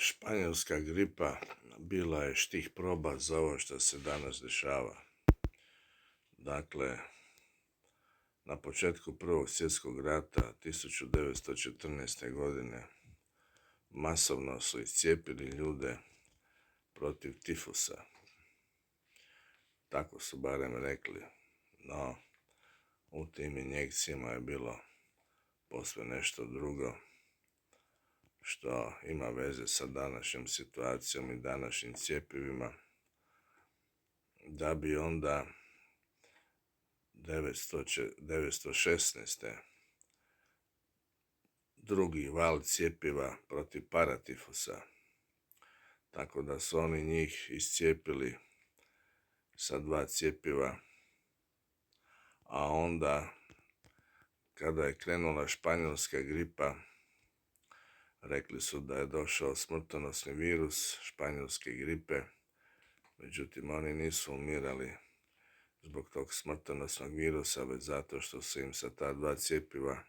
Španjolska gripa bila je štih proba za ovo što se danas dešava. Dakle, na početku Prvog svjetskog rata 1914. godine masovno su iscijepili ljude protiv tifusa. Tako su barem rekli, no u tim injekcijama je bilo posve nešto drugo što ima veze sa današnjom situacijom i današnjim cjepivima, da bi onda 1916. drugi val cjepiva protiv paratifusa, tako da su oni njih iscijepili sa 2 cjepiva, a onda kada je krenula španjolska gripa, rekli su da je došao smrtonosni virus španjolske gripe, međutim oni nisu umirali zbog tog smrtonosnog virusa, već zato što su im sa ta 2 cjepiva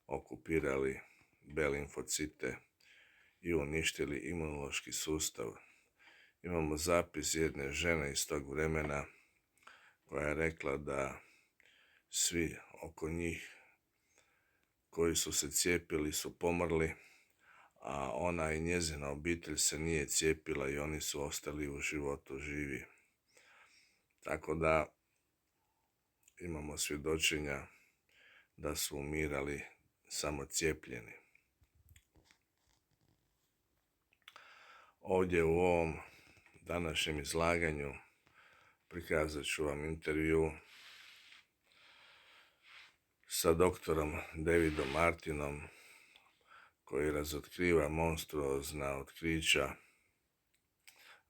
okupirali B limfocite i uništili imunološki sustav. Imamo zapis jedne žene iz tog vremena koja je rekla da svi oko njih koji su se cijepili su pomrli, a ona i njezina obitelj se nije cijepila i oni su ostali u životu živi. Tako da imamo svjedočenja da su umirali samo cijepljeni. Ovdje u ovom današnjem izlaganju prikazat ću vam intervju sa doktorom Davidom Martinom, koji razotkriva monstruozna otkrića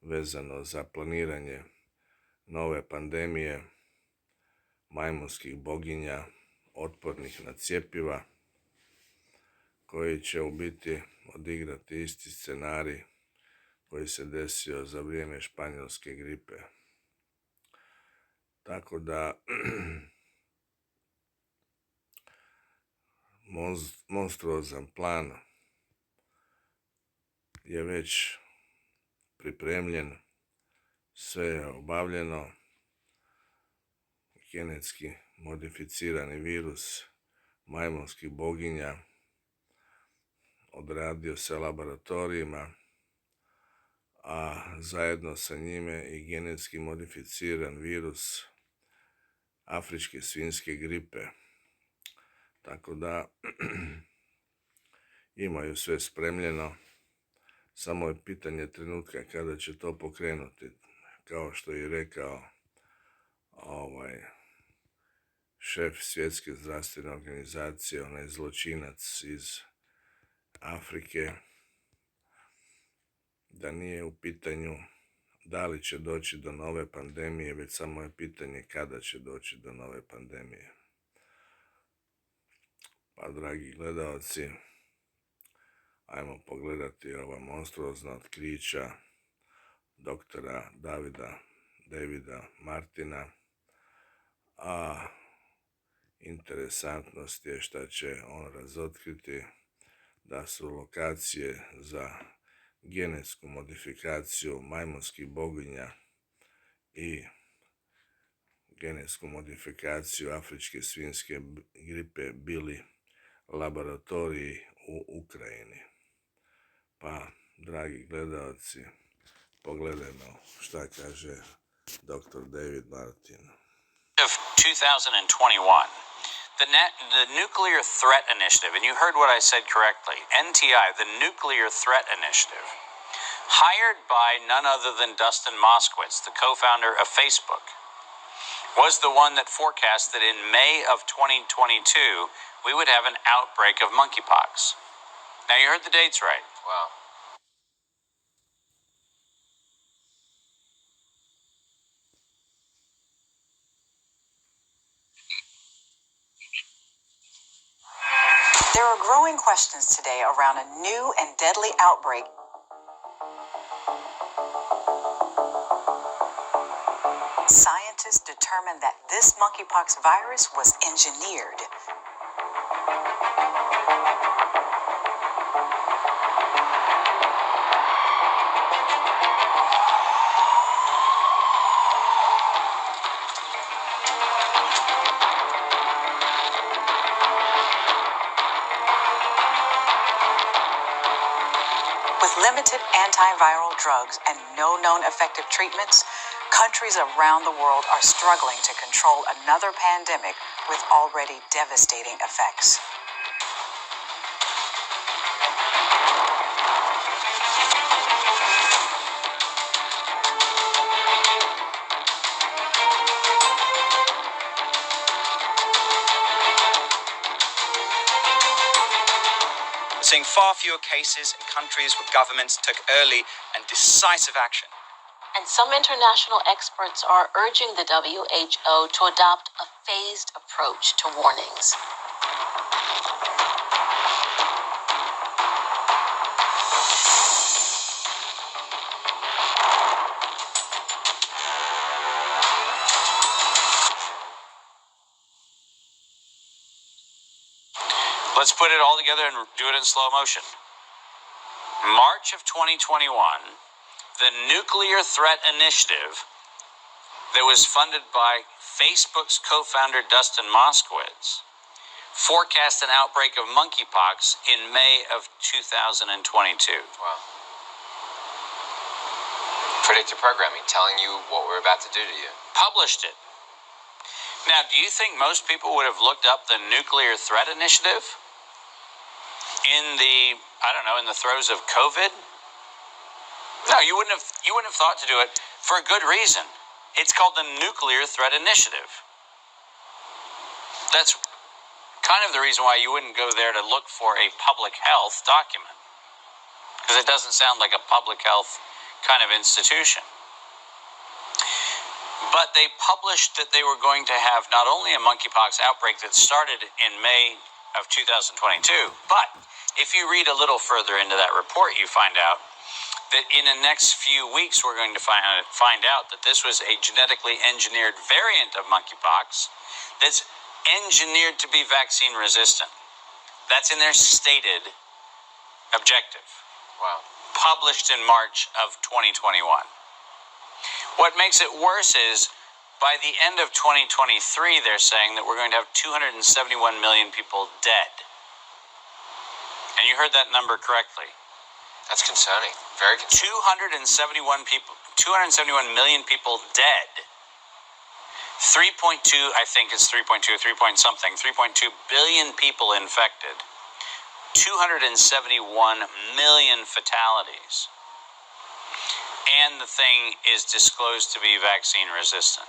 vezano za planiranje nove pandemije majmunskih boginja otpornih na cjepiva, koji će u biti odigrati isti scenarij koji se desio za vrijeme španjolske gripe. Tako da monstruozan plan je već pripremljen, sve je obavljeno, genetski modificirani virus majmunskih boginja odradio se laboratorijima, a zajedno sa njime i genetski modificiran virus afričke svinjske gripe. Tako da imaju sve spremljeno, samo je pitanje trenutka kada će to pokrenuti. Kao što je rekao šef Svjetske zdravstvene organizacije, onaj zločinac iz Afrike, da nije u pitanju da li će doći do nove pandemije, već samo je pitanje kada će doći do nove pandemije. Pa, dragi gledalci, ajmo pogledati ova monstruozna otkrića doktora Davida Martina, a interesantnost je šta će on razotkriti, da su lokacije za genetsku modifikaciju majmunskih boginja i genetsku modifikaciju afričke svinjske gripe bili laboratoriji u Ukrajini. Pa, dragi gledalci, pogledajmo šta kaže dr. David Martin. Of 2021, the Nuclear Threat Initiative, and you heard what I said correctly, NTI, the Nuclear Threat Initiative, hired by none other than Dustin Moskowitz, the co-founder of Facebook, was the one that forecast that in May of 2022, we would have an outbreak of monkeypox. Now, you heard the dates right. Wow. There are growing questions today around a new and deadly outbreak. Scientists determined that this monkeypox virus was engineered. limited antiviral drugs and no known effective treatments, countries around the world are struggling to control another pandemic with already devastating effects. Seeing far fewer cases in countries where governments took early and decisive action. And some international experts are urging the WHO to adopt a phased approach to warnings. Let's put it all together and do it in slow motion. March of 2021, the Nuclear Threat Initiative that was funded by Facebook's co-founder Dustin Moskowitz forecast an outbreak of monkeypox in May of 2022. Wow. Predictive programming, telling you what we're about to do to you. Published it. Now, do you think most people would have looked up the Nuclear Threat Initiative in the, in the throes of COVID? No, you wouldn't have thought to do it for a good reason. It's called the Nuclear Threat Initiative. That's kind of the reason why you wouldn't go there to look for a public health document, because it doesn't sound like a public health kind of institution. But they published that they were going to have not only a monkeypox outbreak that started in May of 2022, but if you read a little further into that report, you find out that in the next few weeks, we're going to find out that this was a genetically engineered variant of monkeypox that's engineered to be vaccine resistant. That's in their stated objective. Wow. Published in March of 2021. What makes it worse is by the end of 2023, they're saying that we're going to have 271 million people dead. And you heard that number correctly. That's concerning. Very concerning. 271 million people dead. 3.2, I think it's 3.2, 3 point something, 3.2 billion people infected. 271 million fatalities. And the thing is disclosed to be vaccine resistant.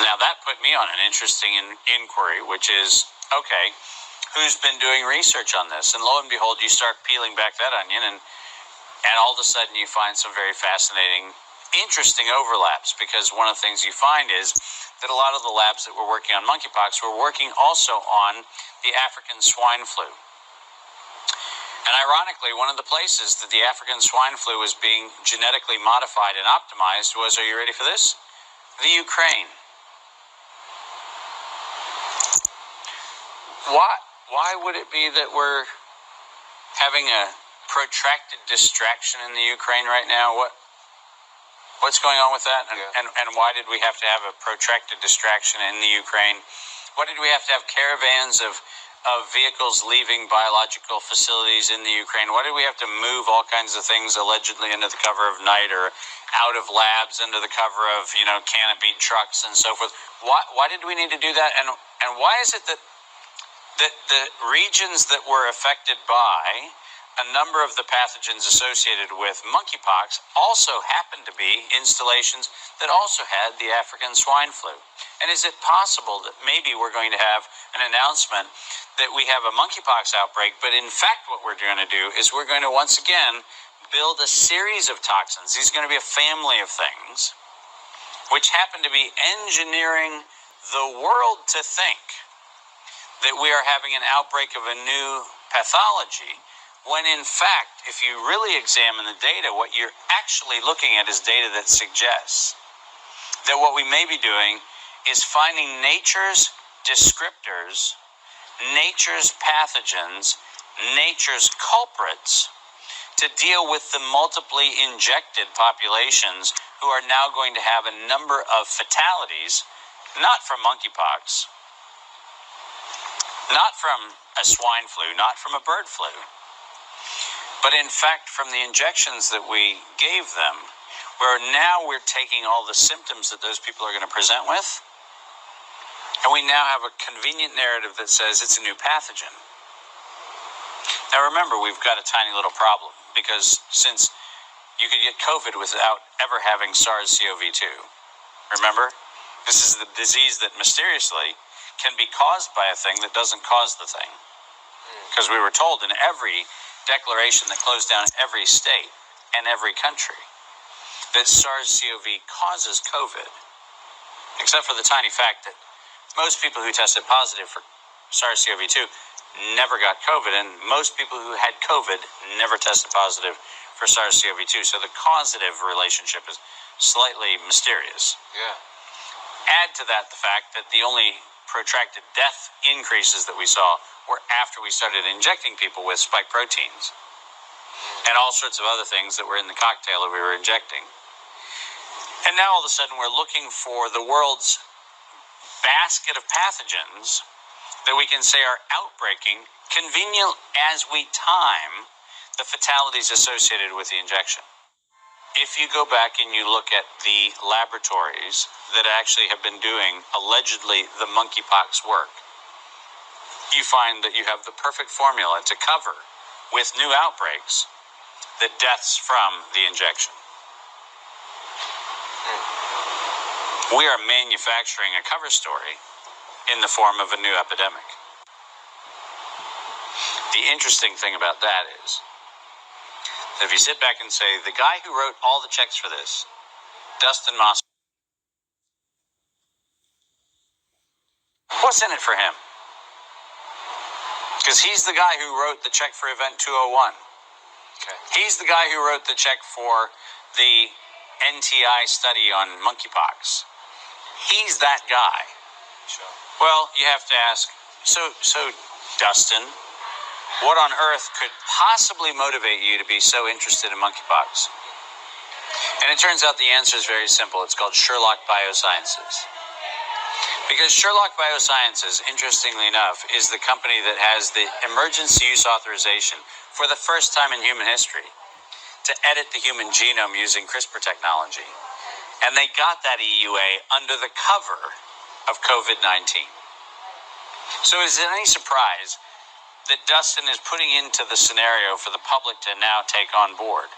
Now that put me on an interesting inquiry, which is, okay, who's been doing research on this? And lo and behold, you start peeling back that onion, and all of a sudden you find some very fascinating, interesting overlaps, because one of the things you find is that a lot of the labs that were working on monkeypox were working also on the African swine flu. And ironically, one of the places that the African swine flu was being genetically modified and optimized was, are you ready for this? The Ukraine. Why would it be that we're having a protracted distraction in the Ukraine right now? What's going on with that? And why did we have to have a protracted distraction in the Ukraine? Why did we have to have caravans of vehicles leaving biological facilities in the Ukraine? Why did we have to move all kinds of things allegedly under the cover of night, or out of labs under the cover of, canopied trucks and so forth? Why did we need to do that? And why is it that the regions that were affected by a number of the pathogens associated with monkeypox also happened to be installations that also had the African swine flu? And is it possible that maybe we're going to have an announcement that we have a monkeypox outbreak, but in fact what we're going to do is we're going to once again build a series of toxins? These are going to be a family of things which happen to be engineering the world to think that we are having an outbreak of a new pathology, when in fact, if you really examine the data, what you're actually looking at is data that suggests that what we may be doing is finding nature's descriptors, nature's pathogens, nature's culprits to deal with the multiply injected populations who are now going to have a number of fatalities, not from monkeypox, not from a swine flu, not from a bird flu, but in fact from the injections that we gave them, where now we're taking all the symptoms that those people are going to present with, and we now have a convenient narrative that says it's a new pathogen. Now remember, we've got a tiny little problem, because since you could get COVID without ever having SARS-CoV-2, remember? This is the disease that mysteriously can be caused by a thing that doesn't cause the thing. Because we were told in every declaration that closed down every state and every country that SARS-CoV causes COVID, except for the tiny fact that most people who tested positive for SARS-CoV-2 never got COVID, and most people who had COVID never tested positive for SARS-CoV-2. So the causative relationship is slightly mysterious. Yeah. Add to that the fact that the only protracted death increases that we saw were after we started injecting people with spike proteins and all sorts of other things that were in the cocktail that we were injecting. And now all of a sudden we're looking for the world's basket of pathogens that we can say are outbreaking, convenient as we time the fatalities associated with the injection. If you go back and you look at the laboratories that actually have been doing allegedly the monkeypox work, you find that you have the perfect formula to cover with new outbreaks the deaths from the injection. We are manufacturing a cover story in the form of a new epidemic. The interesting thing about that is that if you sit back and say, the guy who wrote all the checks for this, Dustin Moss, what's in it for him? Because he's the guy who wrote the check for Event 201. Okay. He's the guy who wrote the check for the NTI study on monkeypox. He's that guy. Sure. Well, you have to ask, so Dustin, what on earth could possibly motivate you to be so interested in monkeypox? And it turns out the answer is very simple. It's called Sherlock Biosciences. Because Sherlock Biosciences, interestingly enough, is the company that has the emergency use authorization for the first time in human history to edit the human genome using CRISPR technology. And they got that EUA under the cover of COVID-19. So is it any surprise that Dustin is putting into the scenario for the public to now take on board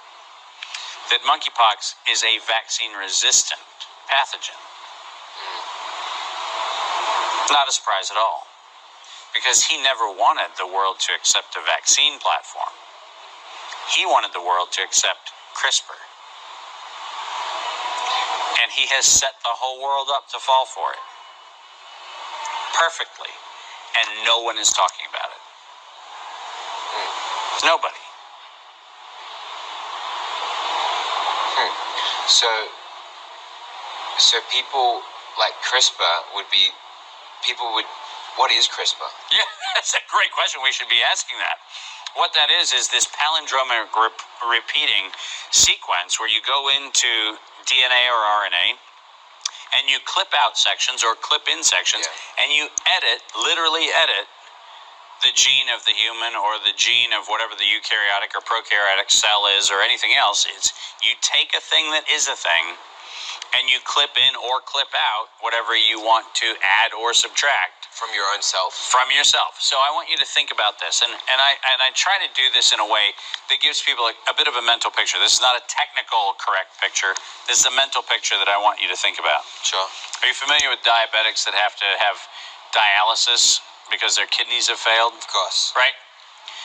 that monkeypox is a vaccine-resistant pathogen? Not a surprise at all, because he never wanted the world to accept a vaccine platform. He wanted the world to accept CRISPR. And he has set the whole world up to fall for it perfectly, and no one is talking about it. Nobody. So people like CRISPR what is CRISPR? Yeah, that's a great question. We should be asking that. What that is this palindromic repeating sequence where you go into DNA or RNA and you clip out sections or clip in sections, and you literally edit the gene of the human or the gene of whatever the eukaryotic or prokaryotic cell is or anything else. It's you take a thing that is a thing and you clip in or clip out whatever you want to add or subtract From your own self. from yourself. So I want you to think about this, and I try to do this in a way that gives people a bit of a mental picture. This is not a technical correct picture. This is a mental picture that I want you to think about. Sure. Are you familiar with diabetics that have to have dialysis because their kidneys have failed? Of course. Right?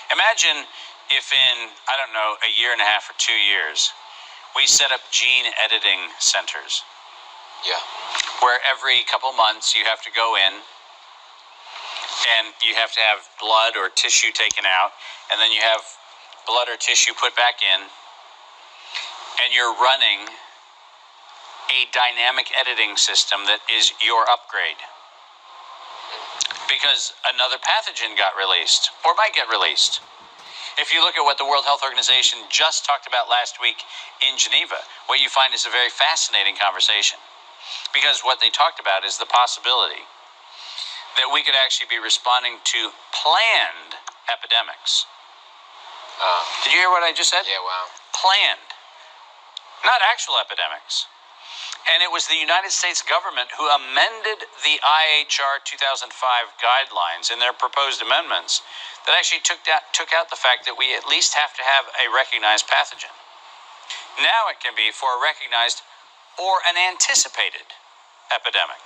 Imagine if in, I don't know, a year and a half or 2 years, we set up gene editing centers Yeah. where every couple months you have to go in and you have to have blood or tissue taken out, and then you have blood or tissue put back in, and you're running a dynamic editing system that is your upgrade. Because another pathogen got released, or might get released. If you look at what the World Health Organization just talked about last week in Geneva, what you find is a very fascinating conversation. Because what they talked about is the possibility that we could actually be responding to planned epidemics. Did you hear what I just said? Yeah, wow. Planned, not actual epidemics. And it was the United States government who amended the IHR 2005 guidelines in their proposed amendments that actually took out the fact that we at least have to have a recognized pathogen. Now it can be for a recognized or an anticipated epidemic.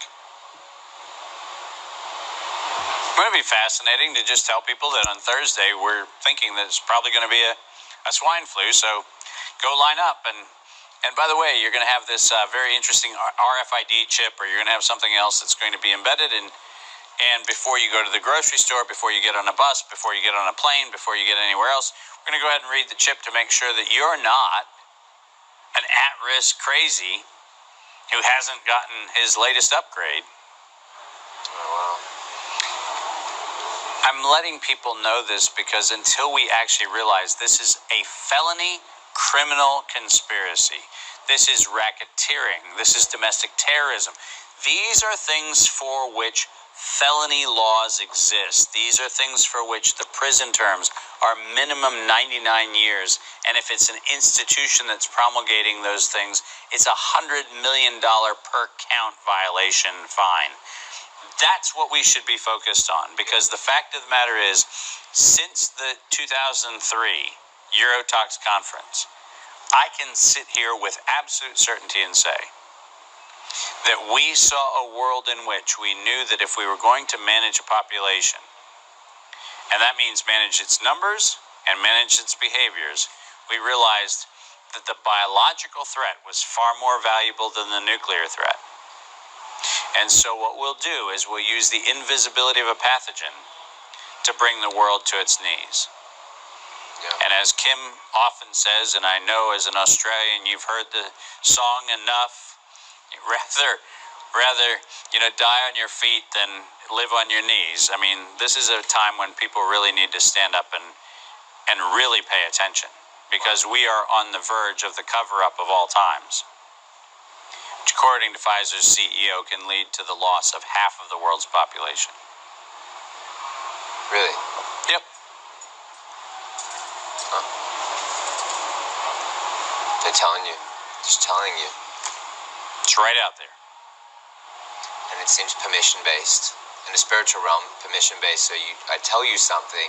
It would be fascinating to just tell people that on Thursday we're thinking that it's probably going to be a swine flu, so go line up. And by the way, you're going to have this very interesting RFID chip, or you're going to have something else that's going to be embedded in. And before you go to the grocery store, before you get on a bus, before you get on a plane, before you get anywhere else, we're going to go ahead and read the chip to make sure that you're not an at-risk crazy who hasn't gotten his latest upgrade. Oh, wow. I'm letting people know this because until we actually realize this is a felony criminal conspiracy, this is racketeering, this is domestic terrorism. These are things for which felony laws exist. These are things for which the prison terms are minimum 99 years. And if it's an institution that's promulgating those things, it's $100 million per count violation fine. That's what we should be focused on, because the fact of the matter is, since the 2003 Eurotox conference, I can sit here with absolute certainty and say that we saw a world in which we knew that if we were going to manage a population, and that means manage its numbers and manage its behaviors, we realized that the biological threat was far more valuable than the nuclear threat. And so what we'll do is we'll use the invisibility of a pathogen to bring the world to its knees. Yeah. And as Kim often says, and I know as an Australian you've heard the song enough, rather die on your feet than live on your knees. I mean, this is a time when people really need to stand up and really pay attention, because we are on the verge of the cover-up of all times, which according to Pfizer's CEO can lead to the loss of half of the world's population. Really? Yep. They're telling you. Just telling you. It's right out there. And it seems permission-based. In the spiritual realm, permission-based. So I tell you something,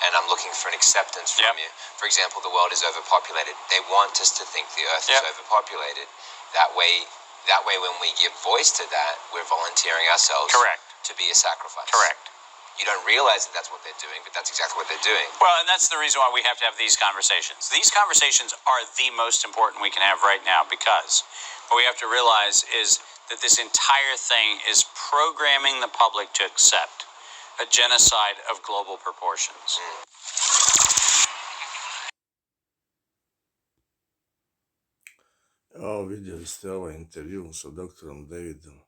and I'm looking for an acceptance from you. For example, the world is overpopulated. They want us to think the earth is overpopulated. That way, when we give voice to that, we're volunteering ourselves to be a sacrifice. Correct. You don't realize that that's what they're doing, but that's exactly what they're doing. Well, and that's the reason why we have to have these conversations. These conversations are the most important we can have right now, because what we have to realize is that this entire thing is programming the public to accept a genocide of global proportions. Vidjeli ste ovaj intervju sa doktorom Davidom,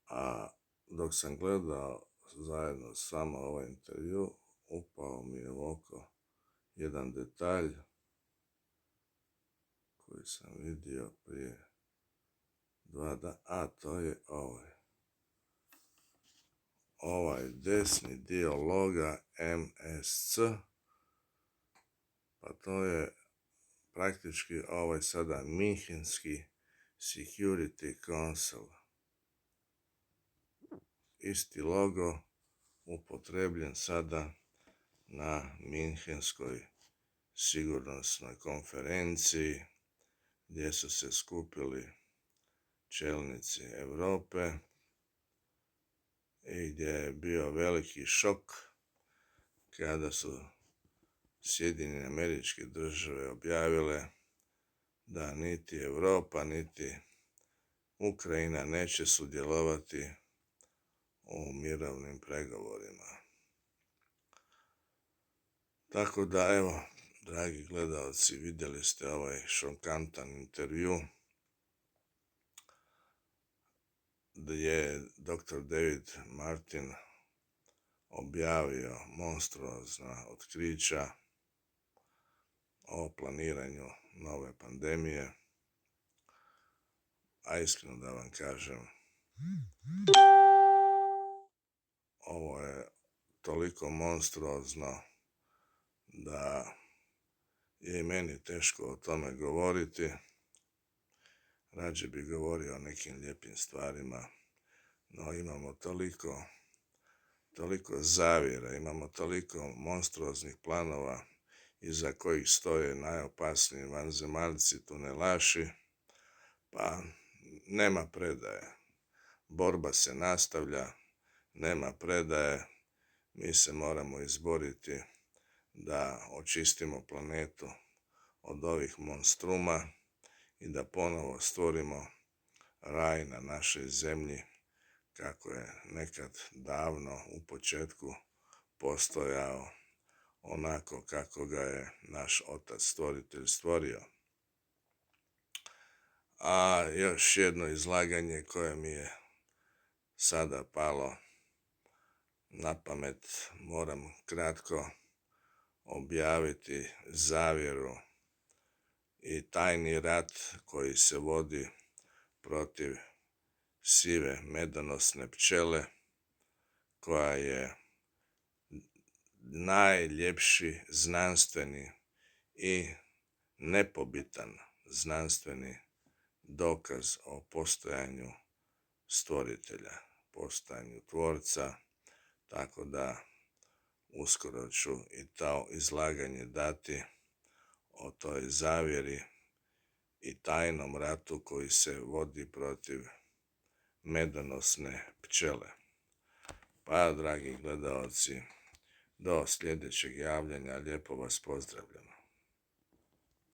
a dok sam gledao zajedno s vama ovaj intervju, upao mi je u oko jedan detalj koji sam vidio prije 2 dana, a to je ovaj desni dio loga MSC, pa to je praktički ovaj sada Münchenski Security Council. Isti logo upotrebljen sada na Münchenskoj sigurnosnoj konferenciji gdje su se skupili čelnici Europe i gdje je bio veliki šok kada su Sjedinjene Američke Države objavile da niti Europa niti Ukrajina neće sudjelovati u mirovnim pregovorima. Tako da, evo, dragi gledalci, vidjeli ste ovaj šokantan intervju gdje je Dr. David Martin objavio monstruozna otkrića o planiranju nove pandemije, a iskreno da vam kažem, ovo je toliko monstruozno da je i meni teško o tome govoriti. Rađe bi govorio o nekim lijepim stvarima, no imamo toliko zavjera, imamo toliko monstruoznih planova iza kojih stoje najopasniji vanzemaljci, tunelaši, pa nema predaje. Borba se nastavlja, nema predaje, mi se moramo izboriti da očistimo planetu od ovih monstruma i da ponovo stvorimo raj na našoj zemlji kako je nekad davno u početku postojao, onako kako ga je naš otac stvoritelj stvorio. A još jedno izlaganje koje mi je sada palo na pamet, moram kratko objaviti zavjeru i tajni rat koji se vodi protiv sive medonosne pčele, koja je najljepši znanstveni i nepobitan znanstveni dokaz o postojanju stvoritelja, postojanju tvorca, tako da uskoro ću i to izlaganje dati o toj zavjeri i tajnom ratu koji se vodi protiv medonosne pčele. Pa, dragi gledalci, do sljedećeg javljanja lijepo vas pozdravljam.